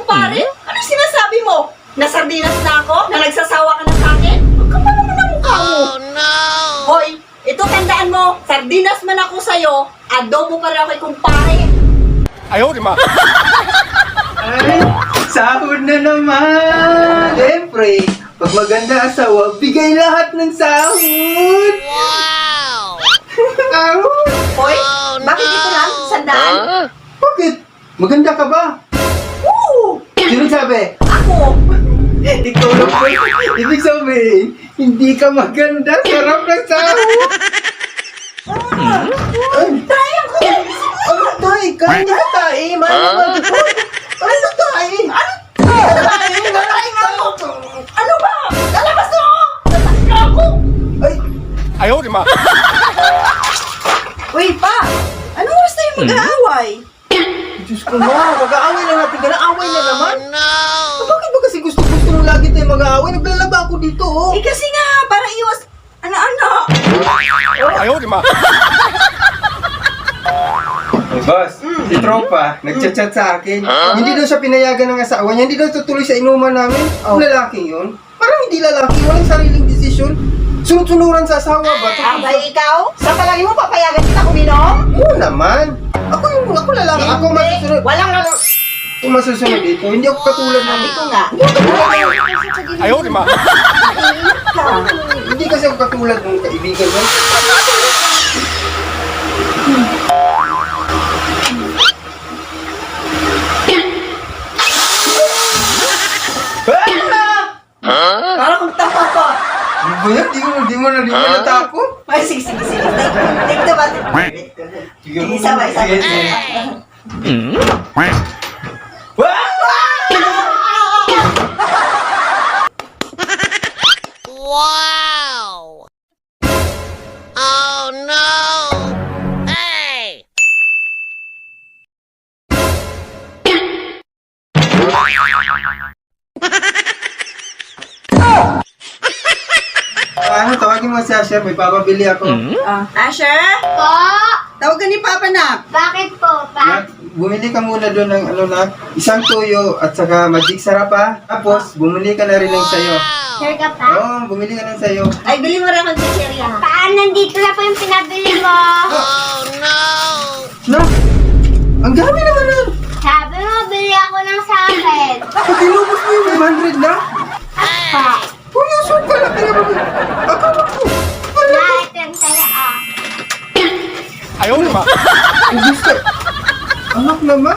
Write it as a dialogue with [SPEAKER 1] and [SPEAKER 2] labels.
[SPEAKER 1] kumpare? Ano sinasabi mo? Nasardinas na ako? Na nagsasawa ka na sa akin? Ang kapal naman ang mukha mo.
[SPEAKER 2] Oh no!
[SPEAKER 1] Hoy, ito tandaan mo, sardinas man ako sa'yo, adobo pa rin ako kay kumpare.
[SPEAKER 3] Ayaw, di ma.
[SPEAKER 4] Ay, sahod na naman! Siyempre, pag maganda asawa, bigay lahat ng sahod!
[SPEAKER 2] Wow!
[SPEAKER 4] Sahod!
[SPEAKER 1] Hoy,
[SPEAKER 2] Oh,
[SPEAKER 1] bakit
[SPEAKER 2] no.
[SPEAKER 1] ito lang? Sandaan?
[SPEAKER 4] Bakit? Maganda ka ba?
[SPEAKER 1] Oo!
[SPEAKER 4] Sino sabi?
[SPEAKER 1] Ako!
[SPEAKER 4] Ikaw lang po. Ibig sabihin, hindi ka maganda. Sarap ng sahod! Ay,
[SPEAKER 1] Trying ko!
[SPEAKER 4] ano tayo? Kain ka tayo! Mahal ko! Ano tayo?
[SPEAKER 1] Ano ba? Lalabas na ako! Lalabas na ako!
[SPEAKER 4] Ay,
[SPEAKER 3] Ayaw, di ma.
[SPEAKER 1] Uy, pa! Anong oras tayo mag-aaway?
[SPEAKER 4] Diyos ko ma, mag-aaway na natin ka na. Away na naman.
[SPEAKER 2] No!
[SPEAKER 4] Bakit ba kasi gusto mo lagi tayo mag-aaway? Naglalaba ako dito, oh.
[SPEAKER 1] Eh kasi nga, para iwas... Ano?
[SPEAKER 3] Ayaw, di ma.
[SPEAKER 4] Hey, boss, si Tropa, nagchat-chat sa akin. Hindi daw siya pinayagan ng asawa niya. Hindi daw tutuloy sa inuman namin. Ang lalaki yun. Parang hindi lalaki. Walang sariling desisyon. Sunod-sunuran sa asawa ba?
[SPEAKER 1] Abay, ikaw? Sa palagi mo papayagan kita kuminom?
[SPEAKER 4] Oo naman. Ako lalaki. Ako masusunod.
[SPEAKER 1] Walang
[SPEAKER 4] Ako masusunod dito. Hindi ako katulad ng...
[SPEAKER 1] Ito nga.
[SPEAKER 3] Ayaw, di ma.
[SPEAKER 4] Hindi kasi ako katulad ng kaibigan mo.
[SPEAKER 1] Parang kung tapa ko.
[SPEAKER 4] Ano ba yan? Di mo natakot?
[SPEAKER 1] Ay, sige. Take the bat. Isa ba?
[SPEAKER 4] Sige, sige.
[SPEAKER 2] Wow! Oh no! Hey!
[SPEAKER 4] Ano, tawagin mo si Asher. May papabili ako.
[SPEAKER 1] Asher?
[SPEAKER 5] Po?
[SPEAKER 1] Tawagan ni Papa na.
[SPEAKER 5] Bakit po, pa?
[SPEAKER 4] Bumili ka muna doon ng isang tuyo at saka magic sarap ha. Tapos, bumili ka na rin ng sayo.
[SPEAKER 5] Sure ka pa?
[SPEAKER 4] Oo, bumili ka ng sayo.
[SPEAKER 1] Ay, bili mo rin akong chichirya.
[SPEAKER 5] Paan, nandito na po yung pinabili mo.
[SPEAKER 2] Oh no!
[SPEAKER 4] No! Ang dami naman nun!
[SPEAKER 5] Sabi mo, bili ako ng sakin.
[SPEAKER 4] Pag inubos mo yung 500 na?
[SPEAKER 5] Pa,
[SPEAKER 4] Uy, usok ka lang. Kaya mag... Akala ko.
[SPEAKER 5] lahat yung saya ah.
[SPEAKER 3] Ayaw, di ma.
[SPEAKER 4] Ubus ka. Anak naman.